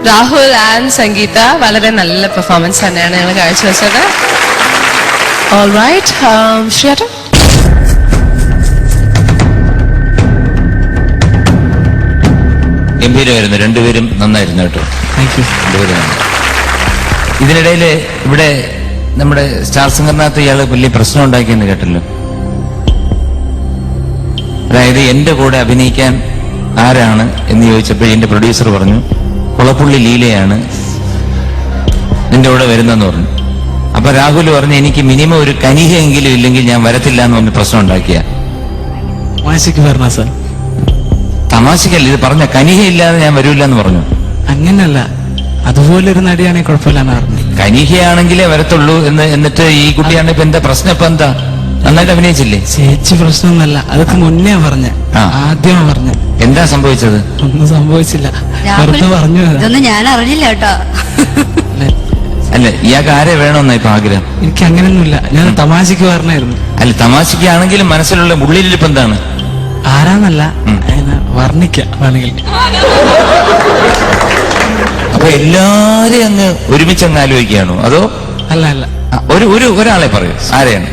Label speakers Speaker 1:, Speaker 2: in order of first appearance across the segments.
Speaker 1: Rahul and സംഗീത വളരെ നല്ല performance തന്നെയാണ് ഞങ്ങൾ കാഴ്ചവെച്ചത്. ഓൾറൈറ്റ്, ശ്രീയേട്ടൻ.
Speaker 2: ഗംഭീരമായിരുന്നു, രണ്ടുപേരും നന്നായിരുന്നു കേട്ടോ. രണ്ടുപേരും. ഇതിനിടയിൽ ഇവിടെ നമ്മുടെ സ്റ്റാർ സിംഗറിനകത്ത് ഇയാള് വലിയ പ്രശ്നം ഉണ്ടാക്കിയെന്ന് കേട്ടല്ലോ. അതായത് എന്റെ കൂടെ അഭിനയിക്കാൻ ആരാണ് എന്ന് ചോദിച്ചപ്പോൾ എന്റെ പ്രൊഡ്യൂസർ പറഞ്ഞു കുളപ്പുള്ളി ലീലയാണ് നിന്റെ കൂടെ വരുന്നെന്ന് പറഞ്ഞു. അപ്പൊ രാഹുൽ പറഞ്ഞു എനിക്ക് മിനിമം ഒരു കനികയെങ്കിലും ഇല്ലെങ്കിൽ ഞാൻ വരത്തില്ല എന്ന് പറഞ്ഞ് പ്രശ്നം ഉണ്ടാക്കിയ. തമാശക്കല്ല ഇത് പറഞ്ഞ, കനികയില്ലാതെ ഞാൻ വരൂല്ല എന്ന് പറഞ്ഞു.
Speaker 3: അങ്ങനല്ല, അതുപോലൊരു നടിയാണെങ്കിൽ കുഴപ്പമില്ലെന്ന് പറഞ്ഞു.
Speaker 2: കനികയാണെങ്കിലേ വരത്തുള്ളൂ എന്നിട്ട് ഈ കുട്ടിയാണ് ഇപ്പൊ എന്താ പ്രശ്നം? ഇപ്പൊ എന്താ നന്നായിട്ട് അഭിനയിച്ചില്ലേ?
Speaker 3: ചേച്ചി പ്രശ്നമൊന്നല്ല, അതൊക്കെ മുന്നേ പറഞ്ഞ, ആദ്യം പറഞ്ഞ.
Speaker 2: എന്താ സംഭവിച്ചത്?
Speaker 3: ഒന്നും സംഭവിച്ചില്ല, വെറുതെ പറഞ്ഞു.
Speaker 4: ഇതൊന്നും ഞാൻ അറിഞ്ഞില്ല കേട്ടോ.
Speaker 2: അല്ല, ഇയാൾക്ക് ആരെ വേണമെന്നാ ഇപ്പൊ ആഗ്രഹം?
Speaker 3: എനിക്ക് അങ്ങനെയൊന്നുമില്ല, ഞാൻ തമാശക്ക് പറഞ്ഞായിരുന്നു.
Speaker 2: അല്ല, തമാശക്കാണെങ്കിലും മനസ്സിലുള്ള ഉള്ളിലിരിപ്പ് എന്താണ്?
Speaker 3: ആരാന്നല്ല, വർണ്ണിക്കാം വേണമെങ്കിൽ.
Speaker 2: അപ്പൊ എല്ലാരെയും അങ്ങ് ഒരുമിച്ച് അങ്ങ് ആലോചിക്കുകയാണോ അതോ?
Speaker 3: അല്ല അല്ല,
Speaker 2: ഒരാളെ പറയൂ. ആരെയാണ്?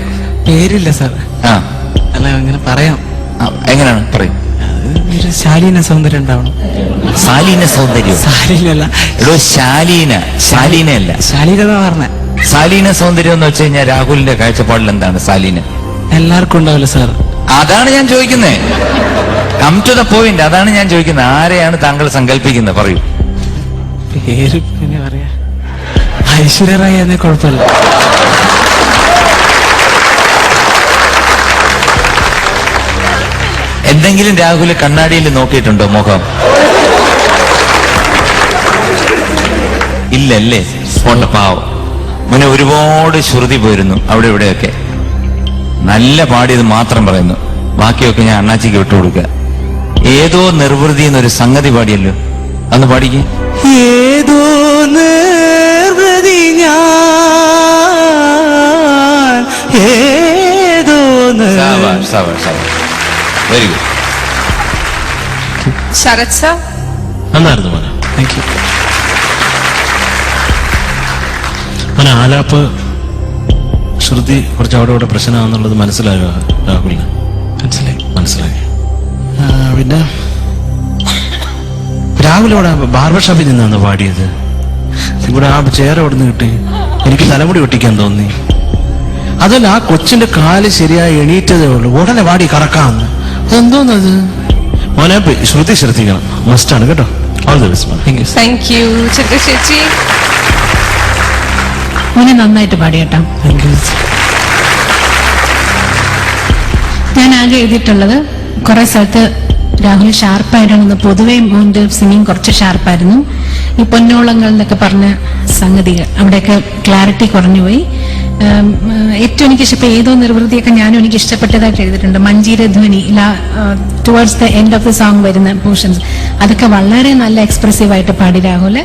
Speaker 3: പേരില്ല സാർ.
Speaker 2: ആ,
Speaker 3: അല്ല അങ്ങനെ പറയാം.
Speaker 2: എങ്ങനെയാണ് പറയും?
Speaker 3: ഒരു ശാലീന സൗന്ദര്യം ഉണ്ടാവണം.
Speaker 2: ശാലീന സൗന്ദര്യം?
Speaker 3: ശാലീനല്ല
Speaker 2: എടോ, ശാലീനയല്ല,
Speaker 3: ശാലീന പറഞ്ഞ.
Speaker 2: ശാലീന സൗന്ദര്യം എന്ന് വെച്ച് കഴിഞ്ഞാൽ രാഹുലിന്റെ കാഴ്ചപ്പാടിൽ എന്താണ് ശാലീന?
Speaker 3: എല്ലാവർക്കും ഉണ്ടാവില്ല സാർ.
Speaker 2: അതാണ് ഞാൻ ചോദിക്കുന്നത്. Come to the point. അതാണ് ഞാൻ ചോദിക്കുന്നത്. ആരെയാണ് താങ്കൾ സങ്കല്പിക്കുന്നത്? പറയൂ.
Speaker 3: പേര് പിന്നെ പറയാ, ഐശ്വര്യ റായി എന്നെ കുഴപ്പമില്ല.
Speaker 2: എന്തെങ്കിലും രാഹുൽ കണ്ണാടിയിൽ നോക്കിയിട്ടുണ്ടോ മുഖം? ഇല്ലല്ലേ? പോണ്ട, പാവം. മുന്നേ ഒരുപാട് ശ്രുതി പോയിരുന്നു അവിടെ ഇവിടെയൊക്കെ. നല്ല പാടിയത് മാത്രം പറയുന്നു, ബാക്കിയൊക്കെ ഞാൻ അണ്ണാച്ചിക്ക് വിട്ടുകൊടുക്കുക. ഏതോ നിർവൃതി എന്നൊരു സംഗതി പാടിയല്ലോ, അന്ന് പാടിക്കേ.
Speaker 3: ഏതോ നിർവൃതി ഞാൻ, ഏതോ
Speaker 2: വെരി ഗുഡ്.
Speaker 1: ശരത് സർ.
Speaker 5: നന്നായിരുന്നു മോനെ.
Speaker 3: Thank you.
Speaker 5: മോനെ, ആലാപ്പ് ശ്രുതി കുറച്ച് അവിടെ ഇവിടെ പ്രശ്നമാണെന്നുള്ളത് മനസ്സിലായോ രാഹുലിന്? മനസ്സിലായി. പിന്നെ രാഹുൽ അവിടെ ബാർബർ ഷോപ്പിൽ നിന്നാണ് പാടിയത്. ഇവിടെ ആ ചെയർ അവിടെ നിന്ന് കിട്ടി, എനിക്ക് തലമുടി വെട്ടിക്കാൻ തോന്നി. അതല്ല, ആ കൊച്ചിന്റെ കാല് ശരിയായി എണീറ്റതേ ഉള്ളൂ, ഉടനെ പാടി കറക്കാന്ന്. അതെന്തോന്നത് മോനെ? ശ്രുതി ശ്രദ്ധിക്കണം, മസ്റ്റാണ് കേട്ടോ. All the best.
Speaker 1: Thank you. Chitra ചേച്ചി.
Speaker 6: മോനെ നന്നായിട്ട് പാടി കേട്ടോ. ഞാൻ ആകെ എഴുതിയിട്ടുള്ളത് കുറെ സ്ഥലത്ത് രാഹുൽ ഷാർപ്പായിരുന്നു. പൊതുവെ മോന്റെ സിംഗിങ് കുറച്ച് ഷാർപ്പായിരുന്നു. ഈ പൊന്നോളങ്ങൾ എന്നൊക്കെ പറഞ്ഞ സംഗതികൾ അവിടെയൊക്കെ ക്ലാരിറ്റി കുറഞ്ഞുപോയി. ഏറ്റവും എനിക്ക് ഇഷ്ടപ്പെട്ട ഏതോ നിർവൃതിയൊക്കെ ഞാനും എനിക്ക് ഇഷ്ടപ്പെട്ടതായിട്ട് എഴുതിയിട്ടുണ്ട്. Manjeeradhwani towards the end of the song വരുന്ന പോർഷൻസ് അതൊക്കെ വളരെ നല്ല എക്സ്പ്രസീവായിട്ട് പാടി രാഹുല്.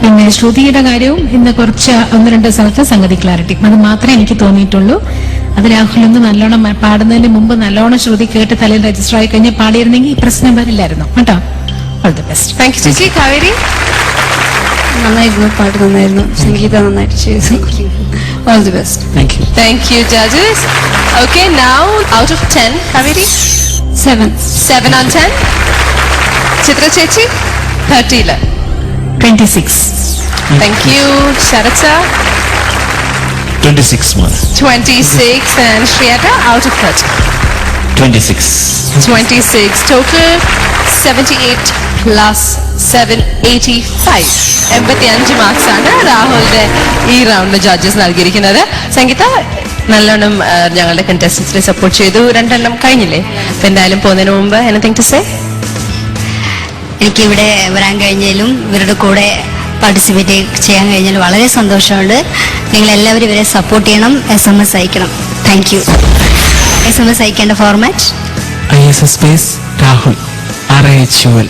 Speaker 6: പിന്നെ ശ്രുതിയുടെ കാര്യവും ഇന്ന് കുറച്ച് ഒന്ന് രണ്ട് സ്ഥലത്ത് സംഗതി ക്ലാരിറ്റി, അത് മാത്രമേ എനിക്ക് തോന്നിയിട്ടുള്ളൂ. അത് രാഹുൽ ഒന്ന് നല്ലോണം പാടുന്നതിന് മുമ്പ് നല്ലോണം ശ്രുതി കേട്ട് തലയിൽ രജിസ്റ്റർ ആയി കഴിഞ്ഞ് പാടിയിരുന്നെങ്കിൽ ഈ പ്രശ്നം വരില്ലായിരുന്നു കേട്ടോ. All the best.
Speaker 1: Thank U ചേച്ചി. കാവേരി.
Speaker 4: നന്നായിരുന്നു, പാട്ട് നന്നായിരുന്നു, സംഗീത നന്നായിട്ട് ചെയ്തു. All the best.
Speaker 3: Thank U.
Speaker 1: Thank you, judges. Okay, now out of 10, Kaveri?
Speaker 4: 7.
Speaker 1: 7 on 10. Chitra Chechi? 30.
Speaker 6: 26.
Speaker 1: Thank you. Sharat sir?
Speaker 5: 26 മോനെ.
Speaker 1: 26. And Shriyata out of 30.
Speaker 2: 26.
Speaker 1: 26. Total 78 plus 7, 85. 85 marks ആണ് രാഹുലിന്റെ ഈ റൗണ്ട് ജഡ്ജസ് നൽകിയിരിക്കുന്നത്. സംഗീത നല്ലോണം ഞങ്ങളുടെ കണ്ടസ്റ്റൻസിനെ സപ്പോർട്ട് ചെയ്തു. 2 എണ്ണം കഴിഞ്ഞില്ലേ? അപ്പൊ എന്തായാലും പോകുന്നതിന് മുമ്പ് എനിത്തിങ് ടു സേ?
Speaker 4: എനിക്കിവിടെ വരാൻ കഴിഞ്ഞാലും ഇവരുടെ കൂടെ പാർട്ടിസിപ്പേറ്റ് ചെയ്യാൻ കഴിഞ്ഞാൽ വളരെ സന്തോഷമുണ്ട്. നിങ്ങൾ എല്ലാവരും ഇവരെ സപ്പോർട്ട് ചെയ്യണം. SMS അയക്കണം. Thank you. SMS അയക്കേണ്ട format
Speaker 3: ISS space Rahul RAHUL